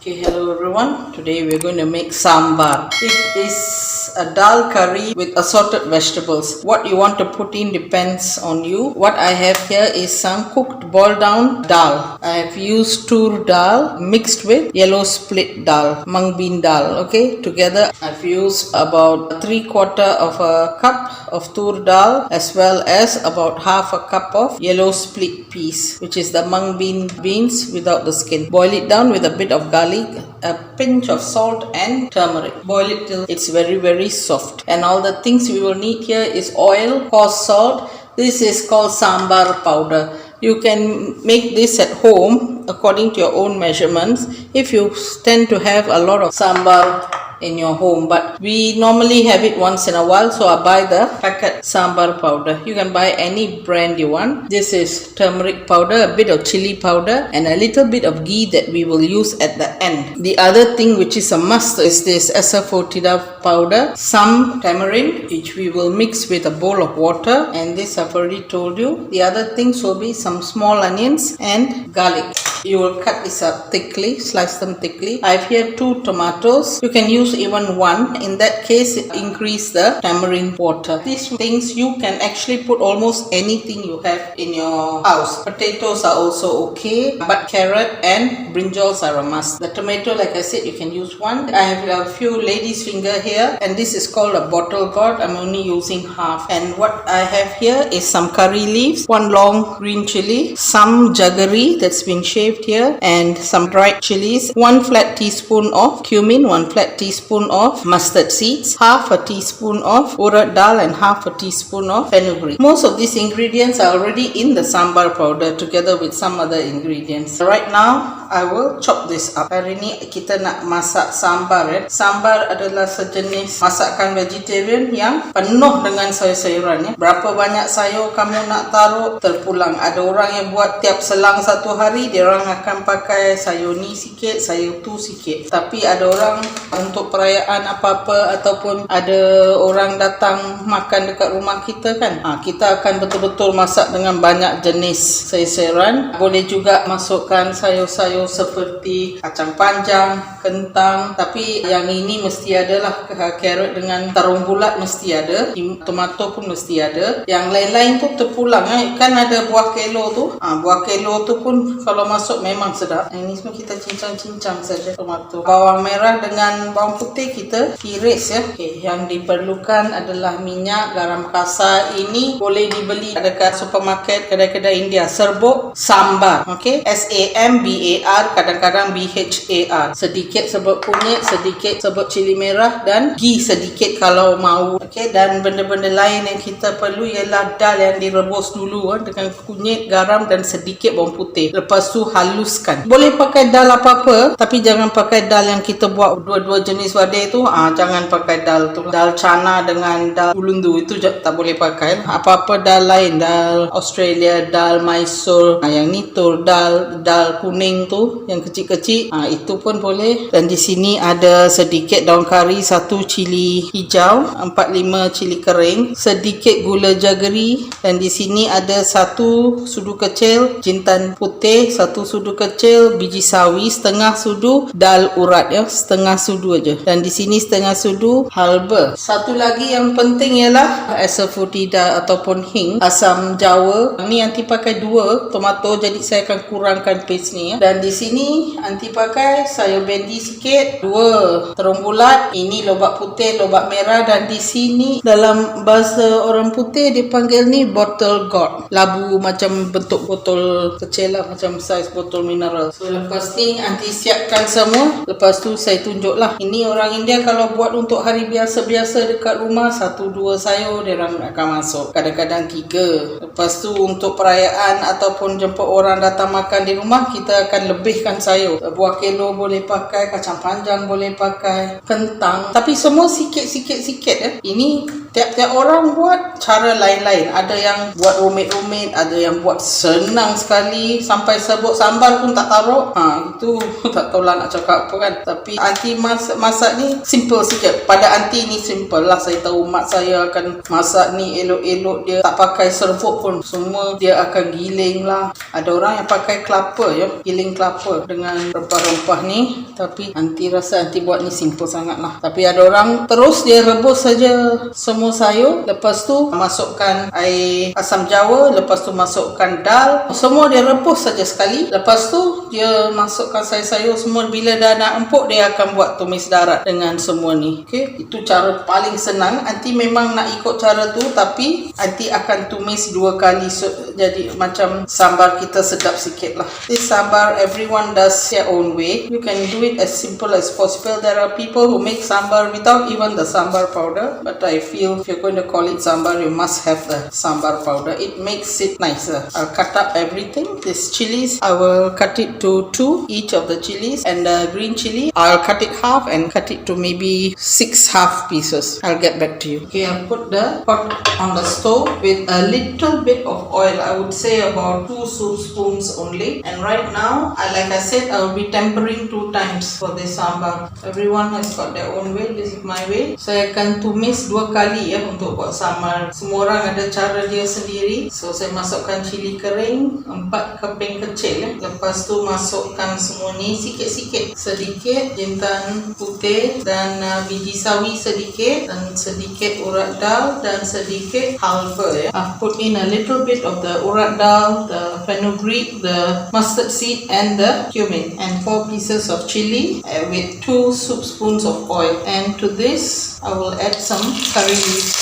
Okay, hello everyone. Today we're going to make sambar. It is a dal curry with assorted vegetables. What you want to put in depends on you. What I have here is some cooked boiled down dal. I have used Thoor dal mixed with yellow split dal, mungbean dal. Okay, together I've used about 3/4 of a cup of Thoor dal as well as about half a cup of yellow split peas, which is the mungbean beans without the skin. Boil it down with a bit of garlic, a pinch of salt and turmeric. Boil it till it's very soft. And all the things we will need here is oil, coarse salt. This is called sambar powder. You can make this at home according to your own measurements if you tend to have a lot of sambar in your home, but we normally have it once in a while, so I buy the packet sambar powder. You can buy any brand you want. This is turmeric powder, a bit of chili powder, and a little bit of ghee that we will use at the end. The other thing which is a must is this sedap powder, some tamarind, which we will mix with a bowl of water, and this I've already told you. The other things will be some small onions and garlic. You will cut this up thickly, slice them thickly. I have here 2 tomatoes. You can use even 1. In that case, increase the tamarind water. These things you can actually put almost anything you have in your house. Potatoes are also okay, but carrot and brinjals are a must. The tomato, like I said, you can use 1. I have a few lady's finger here, and this is called a bottle gourd. I'm only using half. And what I have here is some curry leaves, 1 long green chili, some jaggery that's been shaved here, and some dried chilies, 1 flat teaspoon of cumin, 1 flat teaspoon of mustard seeds, half a teaspoon of uraka dal, and half a teaspoon of fenugreek. Most of these ingredients are already in the sambar powder together with some other ingredients. Right now I will chop this up. Hari ni kita nak masak sambar. Sambar adalah sejenis masakan vegetarian yang penuh dengan sayur-sayuran. Berapa banyak sayur kamu nak taruh terpulang. Ada orang yang buat tiap selang 1 hari, dia orang akan pakai sayur ni sikit, sayur tu sikit. Tapi ada orang untuk perayaan apa-apa ataupun ada orang datang makan dekat rumah kita kan, kita akan betul-betul masak dengan banyak jenis sayur-sayuran. Boleh juga masukkan sayur-sayur seperti kacang panjang, kentang, tapi yang ini mesti adalah carrot dengan tarung bulat mesti ada, tomato pun mesti ada. Yang lain-lain tu terpulang kan ada buah kelo tu. Buah kelo tu pun kalau masuk memang sedap. Ini semua kita cincang-cincang saja tomato. Bawang merah dengan bawang putih kita iris ya. Okay, yang diperlukan adalah minyak, garam kasar. Ini boleh dibeli dekat supermarket, kedai-kedai India. Serbuk sambar. Okay, SAMBAR, kadang-kadang BHAR. Sedikit serbuk kunyit, sedikit serbuk cili merah dan ghee sedikit kalau mau. Okay, dan benda-benda lain yang kita perlu ialah dal yang direbus dulu dengan kunyit, garam dan sedikit bawang putih. Lepas tu haluskan. Boleh pakai dal apa-apa, tapi jangan pakai dal yang kita buat dua-dua jenis wadah tu. Jangan pakai dal tu. Dal chana dengan dal ulundu itu tak boleh pakai. Apa-apa dal lain, dal Australia, dal Mysore, yang ni Thoor dal, dal kuning tu yang kecil-kecil, itu pun boleh. Dan di sini ada sedikit daun kari, 1 cili hijau, 4-5 cili kering, sedikit gula jaggery, dan di sini ada 1 sudu kecil jintan putih, 1 sudu kecil biji sawi, setengah sudu dal urat setengah sudu aja, dan di sini setengah sudu halba. Satu lagi yang penting ialah asafoetida ataupun hing, asam jawa. Ni nanti pakai 2 tomato, jadi saya akan kurangkan paste ni Dan di sini nanti pakai sayur bendi sikit, 2 terung bulat, ini lobak putih, lobak merah, dan di sini dalam bahasa orang putih dipanggil ni bottle gourd, labu macam bentuk botol kecil lah, macam saiz botol mineral. So lepas ni nanti siapkan semua, lepas tu saya tunjuk lah. Ini orang India kalau buat untuk hari biasa-biasa dekat rumah, 1-2 sayur dia orang akan masuk, kadang-kadang 3. Lepas tu untuk perayaan ataupun jemput orang datang makan di rumah, kita akan lebihkan sayur. Buah kelo boleh pakai, kacang panjang boleh pakai, kentang, tapi semua sikit-sikit. Ini Tiap-tiap orang buat cara lain-lain. Ada yang buat rumit-rumit, ada yang buat senang sekali sampai sebut sambar pun tak taruh. Itu tak tahu lah nak cakap apa kan. Tapi aunty masak ni simple sikit. Pada aunty ni simple lah. Saya tahu mak saya akan masak ni elok-elok, dia tak pakai serbuk pun. Semua dia akan giling lah. Ada orang yang pakai kelapa ya, giling kelapa dengan rempah-rempah ni. Tapi aunty rasa aunty buat ni simple sangat lah. Tapi ada orang terus dia rebus saja semua sayur, lepas tu masukkan air asam jawa, lepas tu masukkan dal, semua dia rebus saja sekali. Lepas tu dia masukkan sayur-sayur semua. Bila dah nak empuk, dia akan buat tumis darat dengan semua ni. Okey, itu cara paling senang. Aunty memang nak ikut cara tu, tapi aunty akan tumis 2 kali, so, jadi macam sambar kita sedap sikit lah. This sambar everyone does their own way. You can do it as simple as possible. There are people who make sambar without even the sambar powder, but I feel if you're going to call it sambar, you must have the sambar powder. It makes it nicer. I'll cut up everything. This chilies, I will cut it to 2 each of the chilies, and the green chili I'll cut it half and cut it to maybe 6 half pieces. I'll get back to you. Okay, I'll put the pot on the stove with a little bit of oil. I would say about 2 soup spoons only. And right now, like I said, I will be tempering 2 times for this sambar. Everyone has got their own way. This is my way. Saya akan tumis 2 kali ya untuk buat sambar. Semua orang ada cara dia sendiri. So saya masukkan cili kering 4 keping kecil ya. Lepas tu masukkan semua ni sikit-sikit. Sedikit jintan putih dan biji sawi sedikit, dan sedikit urat dal dan sedikit halva ya. I've put in a little bit of the urat dal, the fenugreek, the mustard seed and the cumin, and 4 pieces of chili with 2 soup spoons of oil. And to this I will add some curry leaves.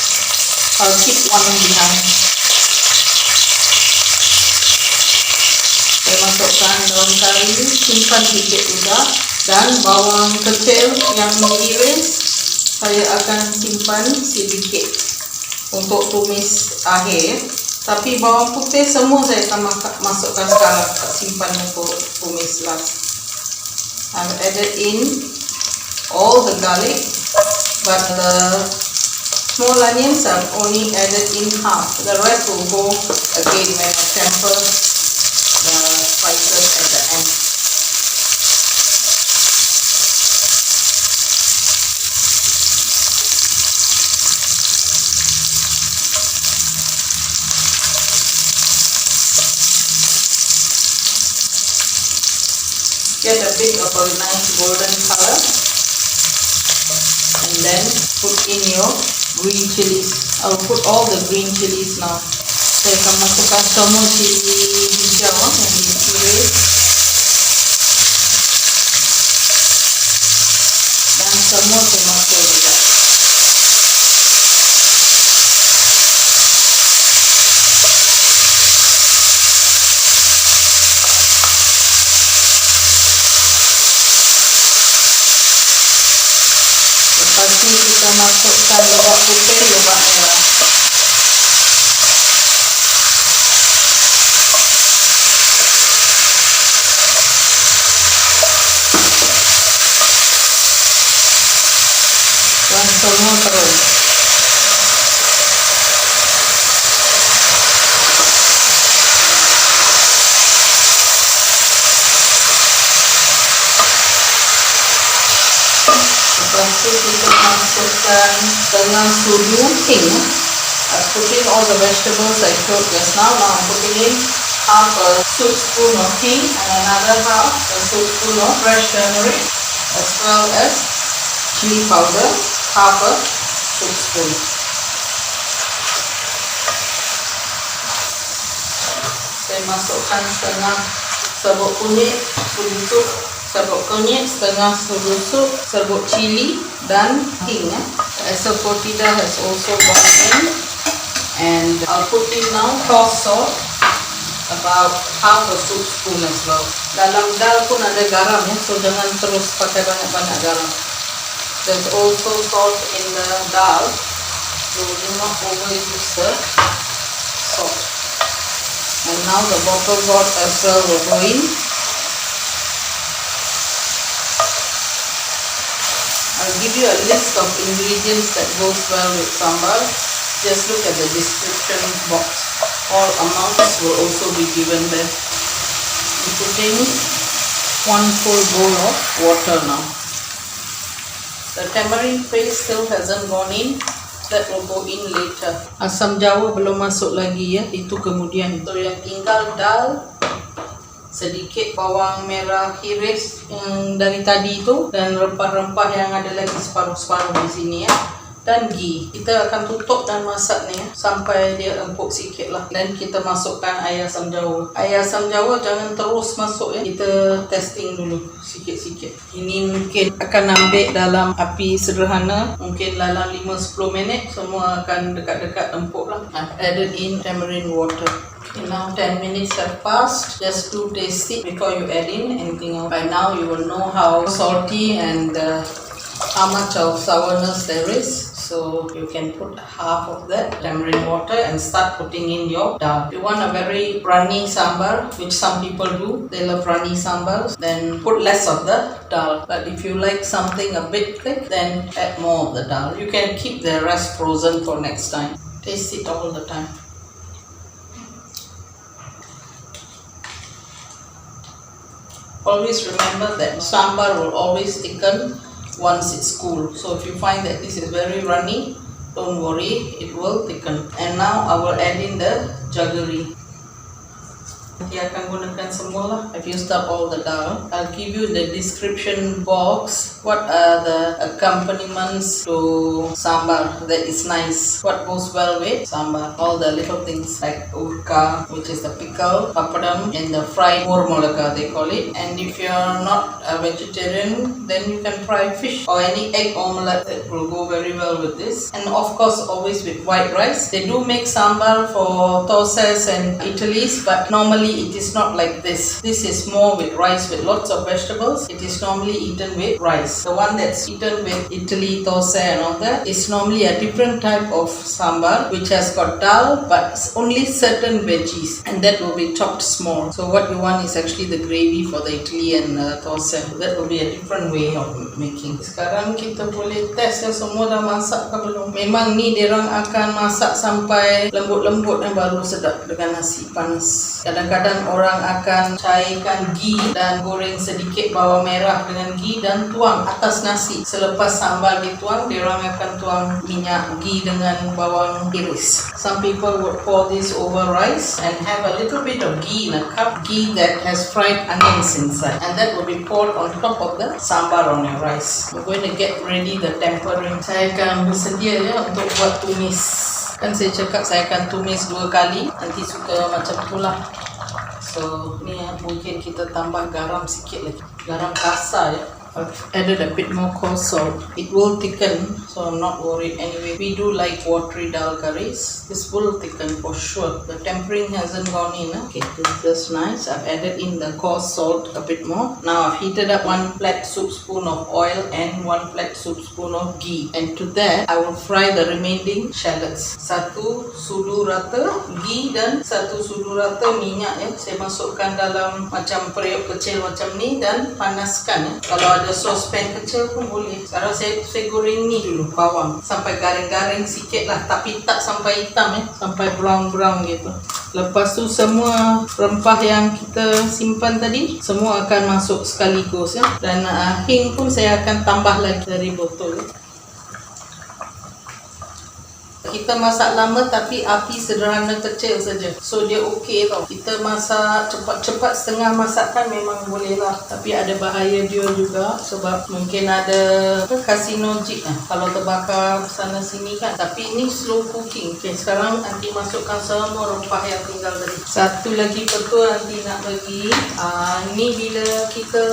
I'll keep one behind. Saya masukkan daun kari, simpan sikit juga, dan bawang kecil yang diiris saya akan simpan sedikit untuk tumis akhir. Tapi bawang putih semua saya akan masukkan sekarang, simpan untuk tumis last. I've added in all the garlic, but the small onions I've only added in half. The rest will go again when I temper the spices at the end. Get a bit of a nice golden color, and then put in your green chilies. I'll put all the green chilies now. Saya akan masukkan semua cili hijau yang diiris, dan semua tomato juga. Lepas ni kita masukkan lobak putih, lobak merah. Dan semua terus. Lepas tu kita masukkan setengah sudu hing. I've put in all the vegetables I cooked just now. Now I'm putting in half a soup spoon of hing and another half a soup spoon of fresh turmeric, as well as chili powder, half a soup spoon. Saya masukkan setengah serbuk kunyit, sup, serbuk kunyit, setengah sup, serbuk cili dan hing. Asafoetida has also gone in, and I'll put in now Thoor salt, about half a soup spoon as well. Dalam dal pun ada garam ya, so jangan terus pakai banyak-banyak garam. There's also salt in the dal, so do not overuse the salt. And now the bottle gourd as well will go in. I'll give you a list of ingredients that goes well with sambar. Just look at the description box. All amounts will also be given there. I'm putting 1 full bowl of water now. The tamarind paste still hasn't gone in. That will go in later. Asam jawa belum masuk lagi ya. Itu kemudian. So yang tinggal dal, sedikit bawang merah iris yang dari tadi itu, dan rempah-rempah yang ada lagi separuh-separuh di sini ya. Dan ghee. Kita akan tutup dan masak ni ya, sampai dia empuk sikit lah. Dan kita masukkan air asam jawa. Air asam jawa jangan terus masuk ya. Kita testing dulu sikit-sikit. Ini mungkin akan ambil dalam api sederhana. Mungkin dalam 5-10 minit semua akan dekat-dekat empuk lah. I've added in tamarind water. Okay, now 10 minutes have passed. Just to taste it before you add in anything else. By now you will know how salty and how much of sourness there is. So you can put half of that tamarind water and start putting in your dal. If you want a very runny sambar, which some people do, they love runny sambars, then put less of the dal. But if you like something a bit thick, then add more of the dal. You can keep the rest frozen for next time. Taste it all the time. Always remember that sambar will always thicken once it's cool. So if you find that this is very runny, don't worry, it will thicken. And now I will add in the jaggery. Nanti akan gunakan semua lah. I've used up all the dal. I'll give you the description box. What are the accompaniments to sambar that is nice? What goes well with sambar? All the little things like uraka, which is the pickle, papadam, and the fried mormolaga they call it. And if you're not a vegetarian, then you can fry fish or any egg omelette. That will go very well with this. And of course always with white rice. They do make sambar for Thoor and Italy's, but normally it is not like this. This is more with rice with lots of vegetables. It is normally eaten with rice. The one that's eaten with Italy, Thoor and all that is normally a different type of sambar which has got dal but only certain veggies, and that will be chopped small. So what you want is actually the gravy for the Italy and Thoor. That will be a different way of making. Sekarang kita boleh test ya, semua dah masak ke belum. Memang ni diorang akan masak sampai lembut-lembut dan baru sedap dengan nasi panas. Kadang-kadang orang akan cairkan ghee dan goreng sedikit bawang merah dengan ghee dan tuang atas nasi. Selepas sambal dituang, diorang akan tuang minyak ghee dengan bawang iris. Some people would pour this over rice and have a little bit of ghee in a cup, ghee that has fried onions inside, and that will be poured on top of the sambar on your rice. We're going to get ready the tempering. Saya akan bersedia ya untuk buat tumis. Kan saya cakap saya akan tumis 2 kali. Nanti suka macam itulah. So ni ya, mungkin kita tambah garam sikit lagi. Garam kasar ya. I've added a bit more coarse salt. It will thicken, so I'm not worried anyway. We do like watery dal curries. This will thicken for sure. The tempering hasn't gone in. Okay, this is just nice. I've added in the coarse salt a bit more. Now I've heated up 1 flat soup spoon of oil and 1 flat soup spoon of ghee. And to that, I will fry the remaining shallots. 1 sudu rata ghee dan 1 sudu rata minyak ya. Saya masukkan dalam macam periuk kecil macam ni dan panaskan ya. Kalau ada sospen kecil pun boleh. Sekarang saya goreng ni dulu bawang sampai garing-garing sikit lah, tapi tak sampai hitam ya, sampai brown-brown gitu. Lepas tu semua rempah yang kita simpan tadi semua akan masuk sekaligus ya. Dan hing pun saya akan tambah lagi dari botol ya. Kita masak lama tapi api sederhana kecil saja. So dia okey tau. Kita masak cepat-cepat setengah masakan memang boleh lah. Tapi ada bahaya dia juga sebab mungkin ada carcinogenic kalau terbakar sana sini kan. Tapi ini slow cooking. Okay, sekarang nanti masukkan semua rempah yang tinggal tadi. Satu lagi betul nanti nak bagi. Ini bila kita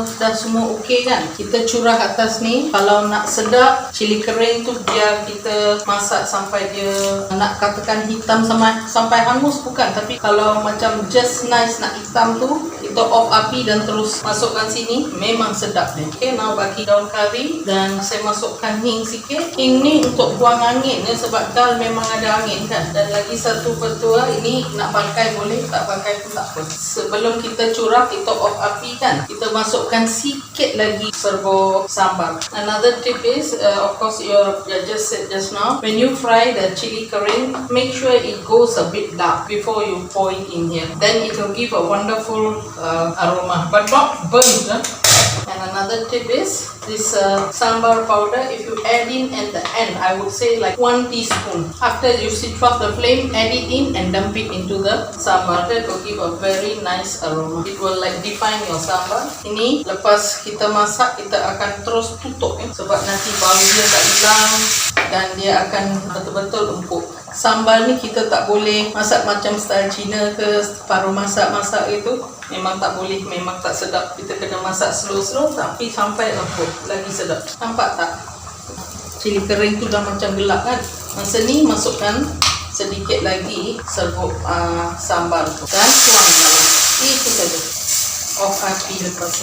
dah semua okey kan. Kita curah atas ni. Kalau nak sedap, cili kering tu biar kita masak sampai dia nak katakan hitam sampai hangus bukan, tapi kalau macam just nice nak hitam tu, itu Kita off api dan terus masukkan sini. Memang sedap ni. Okay, now bagi daun kari dan saya masukkan hing sikit. Hing ni untuk buang angin ya, sebab dal memang ada angin kan. Dan lagi satu petua, ini nak pakai boleh, tak pakai pun tak apa. Sebelum kita curah, kita off api kan. Kita masukkan sikit lagi serbuk sambar. Another tip is, of course you just said just now, when you fry the chili kering, make sure it goes a bit dark before you pour it in here. Then it will give a wonderful aroma, but not burnt. And another tip is this sambar powder. If you add in at the end, I would say like 1 teaspoon. After you switch off the flame, add it in and dump it into the sambar. That will give a very nice aroma. It will like define your sambar. Ini lepas kita masak, kita akan terus tutup sebab nanti bau dia tak hilang dan dia akan betul-betul empuk. Sambar ni kita tak boleh masak macam style Cina ke, paruh masak-masak itu. Memang tak boleh, memang tak sedap. Kita kena masak slow-slow tapi sampai empuk, lagi sedap. Nampak tak? Cili kering tu dah macam gelap kan. Masa ni masukkan sedikit lagi serbuk sambar tu dan tuang dalam. Itu saja. Off api lepas.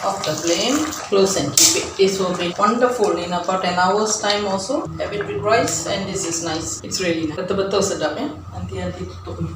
Off the flame, close and keep it. This will be wonderful in about an hour's time also. Have it with rice and this is nice. It's really nice. Betul-betul sedap ya. Nanti tutup ni.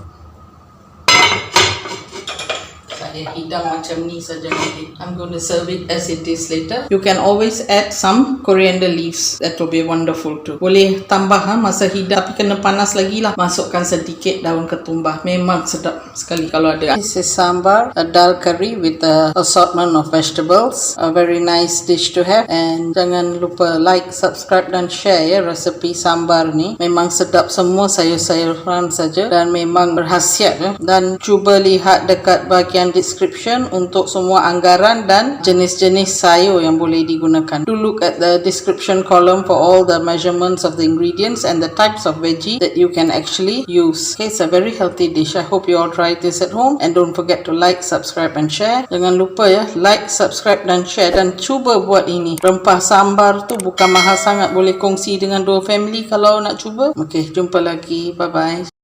Saya hidang macam ni saja nanti. I'm going to serve it as it is later. You can always add some coriander leaves. That will be wonderful too. Boleh tambah masa hidang tapi kena panas lagi lah. Masukkan sedikit daun ketumbar. Memang sedap sekali kalau ada. This is sambar, a dal curry with a assortment of vegetables. A very nice dish to have. And jangan lupa like, subscribe dan share ya resepi sambar ni. Memang sedap, semua sayur-sayuran saja dan memang berkhasiat ya. Dan cuba lihat dekat bahagian description untuk semua anggaran dan jenis-jenis sayur yang boleh digunakan. Do look at the description column for all the measurements of the ingredients and the types of veggie that you can actually use. Okay, it's a very healthy dish. I hope you all try this at home and don't forget to like, subscribe and share. Jangan lupa ya, like, subscribe dan share dan cuba buat ini. Rempah sambar tu bukan mahal sangat, boleh kongsi dengan 2 family kalau nak cuba. Okay, jumpa lagi. Bye bye.